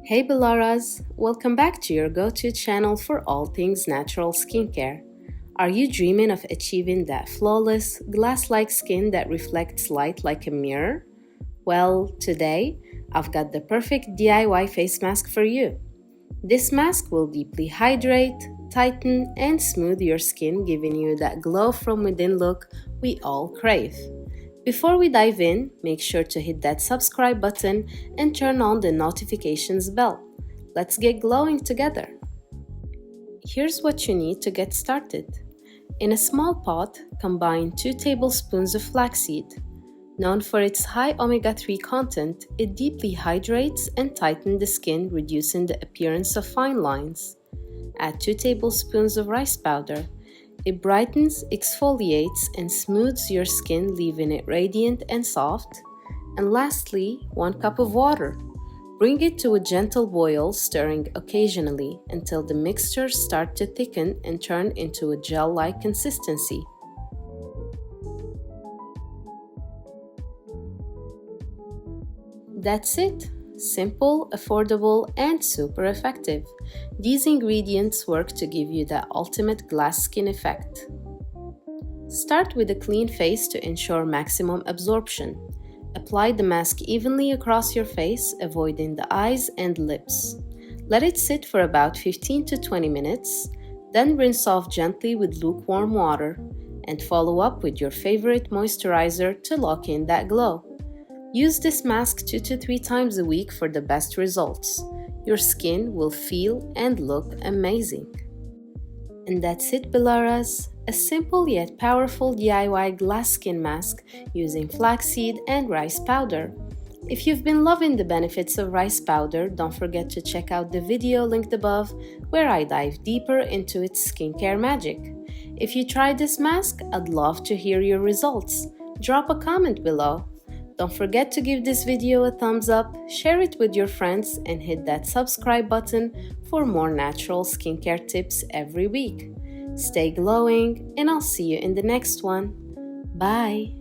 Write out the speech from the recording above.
Hey Bellaras, welcome back to your go-to channel for all things natural skincare. Are you dreaming of achieving that flawless, glass-like skin that reflects light like a mirror? Well, today, I've got the perfect DIY face mask for you. This mask will deeply hydrate, tighten, and smooth your skin, giving you that glow from within look we all crave. Before we dive in, make sure to hit that subscribe button and turn on the notifications bell. Let's get glowing together. Here's what you need to get started. In a small pot, combine 2 tablespoons of flaxseed. Known for its high omega-3 content, it deeply hydrates and tightens the skin, reducing the appearance of fine lines. Add 2 tablespoons of rice powder. It brightens, exfoliates, and smooths your skin, leaving it radiant and soft. And lastly, 1 cup of water. Bring it to a gentle boil, stirring occasionally until the mixture starts to thicken and turn into a gel-like consistency. That's it. Simple, affordable, and super effective. These ingredients work to give you that ultimate glass skin effect. Start with a clean face to ensure maximum absorption. Apply the mask evenly across your face, avoiding the eyes and lips. Let it sit for about 15 to 20 minutes, then rinse off gently with lukewarm water, and follow up with your favorite moisturizer to lock in that glow. Use this mask 2 to 3 times a week for the best results. Your skin will feel and look amazing. And that's it, Bellaras. A simple yet powerful DIY glass skin mask using flaxseed and rice powder. If you've been loving the benefits of rice powder, don't forget to check out the video linked above where I dive deeper into its skincare magic. If you try this mask, I'd love to hear your results. Drop a comment below. Don't forget to give this video a thumbs up, share it with your friends, and hit that subscribe button for more natural skincare tips every week. Stay glowing, and I'll see you in the next one. Bye!